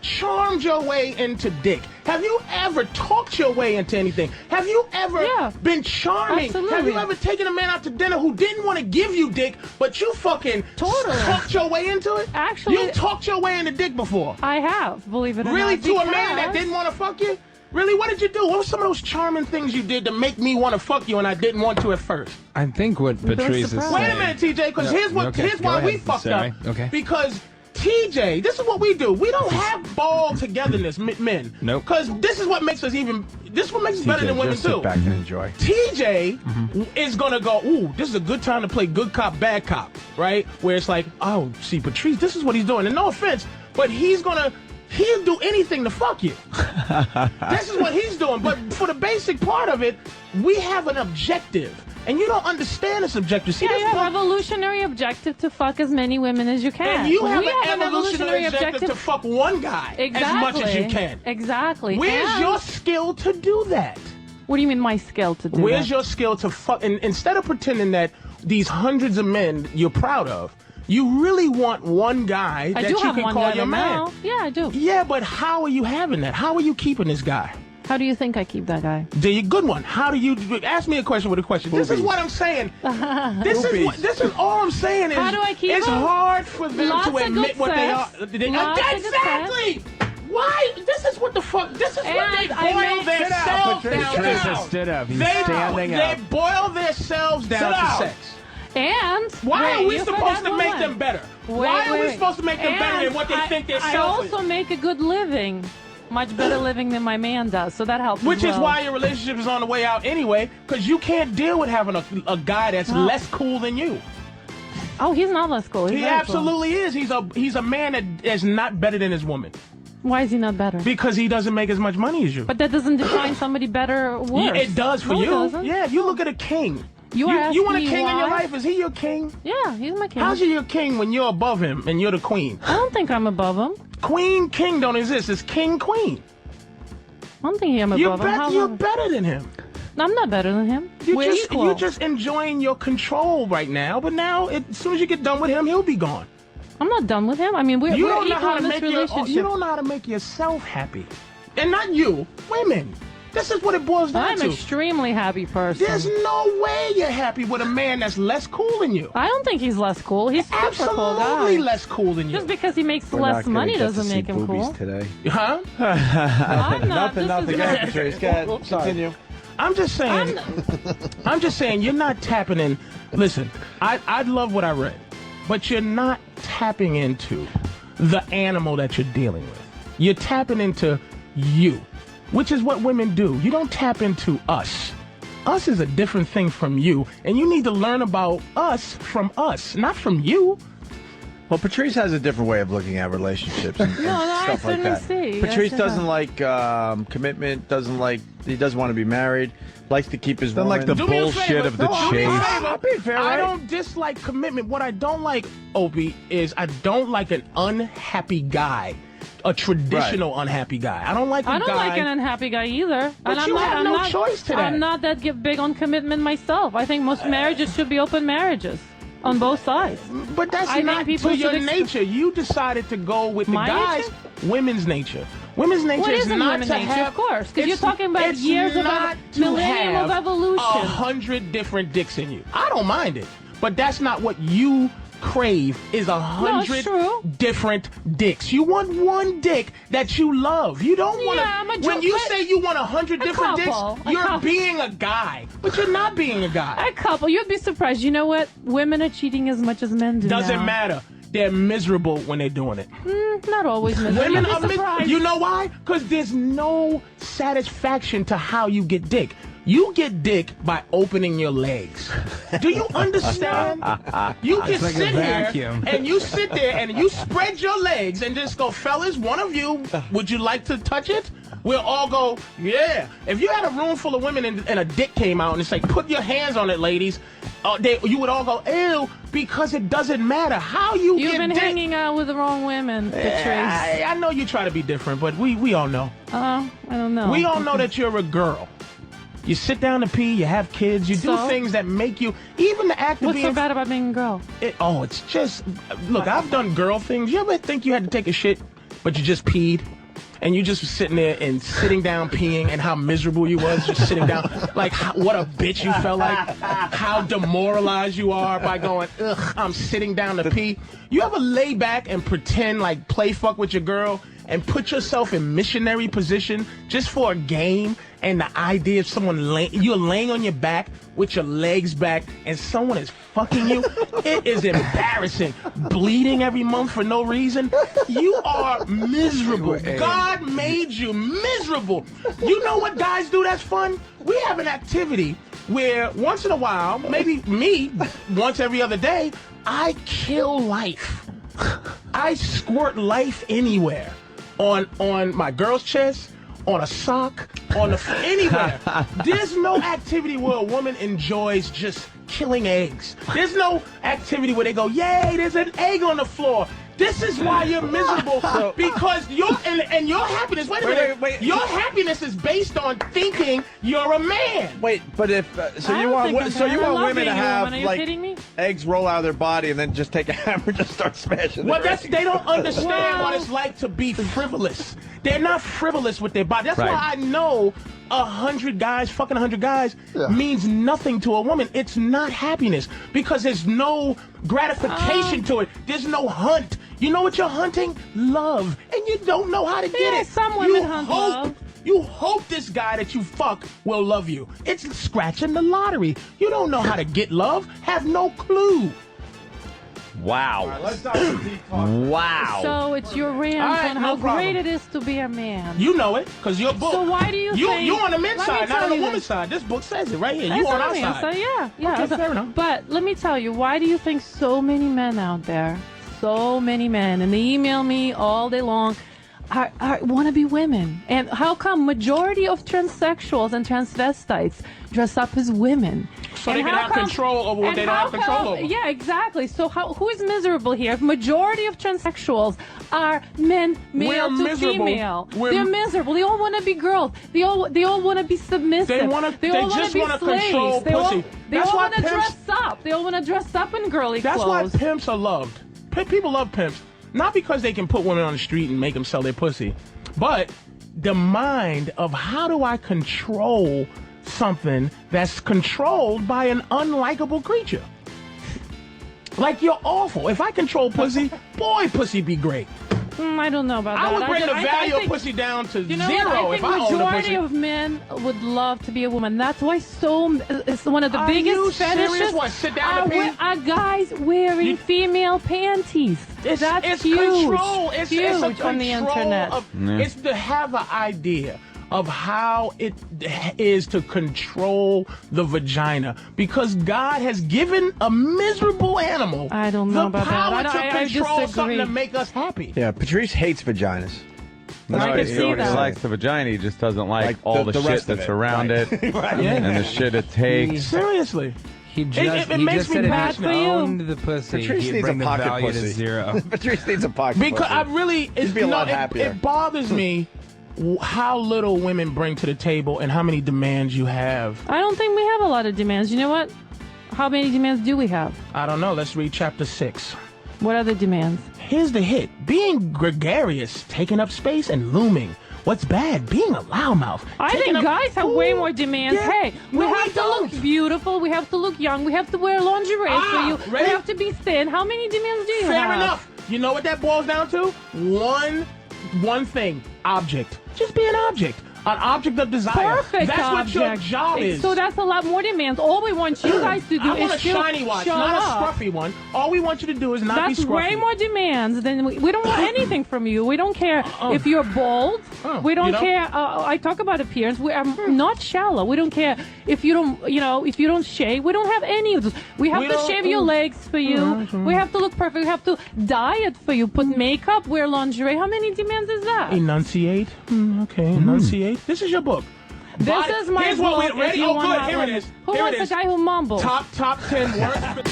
charmed your way into dick? Have you ever talked your way into anything? Have you ever been charming? Absolutely. Have you ever taken a man out to dinner who didn't want to give you dick, but you fucking talked your way into it? Actually, you talked your way into dick before. I have, believe it or not. Really, to a man that didn't want to fuck you? Really, what did you do? What were some of those charming things you did to make me want to fuck you and I didn't want to at first? I think what Patrice is saying... Wait a minute, TJ, because here's why we fucked up. Okay. Because TJ, this is what we do. We don't have ball togetherness, men. Nope. Because this is what makes us better than women, just too. Sit back and enjoy. TJ is going to go, ooh, this is a good time to play good cop, bad cop, right? Where it's like, oh, see, Patrice, this is what he's doing. And no offense, but he'll do anything to fuck you. This is what he's doing. But for the basic part of it, we have an objective. And you don't understand this objective. See, you have an evolutionary objective to fuck as many women as you can. And you have an evolutionary objective to fuck one guy as much as you can. Exactly. Where's your skill to do that? What do you mean my skill to do that? Where's your skill to fuck? And instead of pretending that these hundreds of men you're proud of, you really want one guy that you can call your man. Yeah, I do. Yeah, but how are you having that? How are you keeping this guy? How do you think I keep that guy? Good one. How do you ask me a question with a question? This is what I'm saying. This is all I'm saying is how do I keep it's him? Hard for them to admit what they are. Exactly. Why? This is what the fuck. This is what they boil themselves down to. Patrice stood up. He's standing up. They boil themselves down to sex. And why are we supposed to make them better? Why are we supposed to make them better than what they think they're selfish? I also make a good living. Much better living than my man does, so that helps. Which is why your relationship is on the way out anyway, because you can't deal with having a guy that's less cool than you. Oh, he's not less cool. He absolutely is. He's a man that is not better than his woman. Why is he not better? Because he doesn't make as much money as you. But that doesn't define somebody better or worse. Yeah, it does for you. Doesn't. Yeah, if you look at a king. You want a king in your life? Is he your king? Yeah, he's my king. How's he your king when you're above him and you're the queen? I don't think I'm above him. Queen, king don't exist. It's king, queen. I don't think I'm above him. You're better than him. I'm not better than him. You're just enjoying your control right now, but now, as soon as you get done with him, he'll be gone. I'm not done with him. I mean, we're equal in this relationship. You don't know how to make yourself happy. And not you, women. This is what it boils down to. I'm an extremely happy person. There's no way you're happy with a man that's less cool than you. I don't think he's less cool. He's super cool guy. Absolutely less cool than you. Just because he makes less money doesn't make him cool. Today. Huh? I'm not. Nothing. Go ahead, Patrice. Go ahead. Continue. I'm just saying, you're not tapping in. Listen, I love what I read, but you're not tapping into the animal that you're dealing with. You're tapping into you, which is what women do. You don't tap into us. Us is a different thing from you, and you need to learn about us from us, not from you. Well, Patrice has a different way of looking at relationships and stuff like that. Patrice doesn't like commitment, he doesn't want to be married, likes to keep his woman. Like the bullshit of the chase. I don't dislike commitment. What I don't like, Opie, is I don't like an unhappy guy. A traditional unhappy guy. I don't like I don't like an unhappy guy either. But and you have no choice to that. I'm not that big on commitment myself. I think most marriages should be open marriages on both sides. But that's not to your nature. You decided to go with the guys. Women's nature. Women's nature is not to have. Of course, because you're talking about years of millennium of evolution. 100 different dicks in you. I don't mind it, but that's not what you crave. Is 100 different dicks. You want one dick that you love. You don't want to. When you say you want 100 different dicks, you're being a guy, but you're not being a guy. A couple. You'd be surprised. You know what? Women are cheating as much as men do. Doesn't matter. They're miserable when they're doing it. Not always miserable. Women are miserable. You know why? Because there's no satisfaction to how you get dick. You get dick by opening your legs. Do you understand? You can sit here and you sit there and you spread your legs and just go, fellas, one of you, would you like to touch it? We'll all go, yeah. If you had a room full of women and a dick came out and it's like, put your hands on it, ladies, you would all go, ew, because it doesn't matter how you get dick. You've been hanging out with the wrong women, Patrice. I know you try to be different, but we all know. I don't know. We all know that you're a girl. You sit down to pee, you have kids, you do things that make you, even the act of being... What's so bad about being a girl? It's just, look, I've done girl things. You ever think you had to take a shit but you just peed. And you just sitting there and sitting down peeing, and how miserable you was just sitting down. Like, what a bitch you felt like. How demoralized you are by going, ugh, I'm sitting down to pee. You ever lay back and pretend like play fuck with your girl and put yourself in missionary position just for a game, and the idea of someone you're laying on your back with your legs back and someone is fucking you? It is embarrassing. Bleeding every month for no reason. You are miserable. God made you miserable. You know what guys do that's fun? We have an activity where once in a while, maybe me, once every other day, I kill life. I squirt life anywhere. On my girl's chest, on a sock, anywhere. There's no activity where a woman enjoys just killing eggs. There's no activity where they go, yay, there's an egg on the floor. This is why you're miserable, because your happiness. Wait a minute. Your happiness is based on thinking you're a man. Wait, but if you want women to have like eggs roll out of their body and then just take a hammer and just start smashing. Well, they don't understand what it's like to be frivolous. They're not frivolous with their body. That's why I know 100 guys fucking 100 guys means nothing to a woman. It's not happiness because there's no gratification to it. There's no hunt. You know what you're hunting? Love. And you don't know how to get it. Some women hunt love. You hope this guy that you fuck will love you. It's scratching the lottery. You don't know how to get love. Have no clue. Wow. All right, let's talk some deep talk. Wow. So it's your rant on how great it is to be a man. You know it, because your book. So why do you think... You're on the men's side, not on the woman's side. This book says it right here. You on our side. Yeah. Okay, fair enough. But let me tell you, why do you think so many men out there, and they email me all day long, want to be women? And how come majority of transsexuals and transvestites dress up as women? So they can have control over what they don't have control over. Yeah, exactly. So who is miserable here? If majority of transsexuals are men, male to female, they're miserable. They all want to be girls. They all want to be submissive. They all want to control pussy. They all want to dress up. They all want to dress up in girly clothes. That's why pimps are loved. People love pimps. Not because they can put women on the street and make them sell their pussy, but the mind of how do I control something that's controlled by an unlikable creature. Like, you're awful. If I control pussy, boy, pussy be great. I don't know about that. I would bring the value of pussy down to zero if I owned a pussy. Majority of men would love to be a woman. That's why it's one of the biggest fetishes. What, sit down and pee? Are guys wearing female panties. That's huge. Control. It's huge on the internet. It's to have an idea of how it is to control the vagina, because God has given a miserable animal the power to control something to make us happy. Yeah, Patrice hates vaginas. I can see that. He likes the vagina. He just doesn't like all the shit that's around it and the shit it takes. Seriously. He just said if he owned the pussy, he'd bring the value to zero. Patrice needs a pocket because pussy. He'd be a lot happier. It bothers me how little women bring to the table and how many demands you have. I don't think we have a lot of demands. You know what? How many demands do we have? I don't know. Let's read chapter 6. What are the demands? Here's the hit. Being gregarious, taking up space, and looming. What's bad? Being a loudmouth. I think guys have way more demands. Yeah. Hey, we have to look beautiful. We have to look young. We have to wear lingerie for you. Ready? We have to be thin. How many demands do you have? Fair enough. You know what that boils down to? One thing. Object. Just be an object. An object of desire. Perfect. That's object. what your job is. So that's a lot more demands. All we want you guys to do I want is a shiny watch, shut not up. a scruffy one. All we want you to do is not be scruffy. That's way more demands than we don't want anything from you. We don't care if you're bald. We don't care. I talk about appearance. We are not shallow. We don't care if you don't, if you don't shave. We don't have any of those. We have to shave your legs for you. We have to look perfect. We have to diet for you. Put makeup. Wear lingerie. How many demands is that? Enunciate. Okay, enunciate. This is your book. This is my book. What we're ready. Oh, good. Here it is. Who wants a guy who mumbles? Top 10 worst.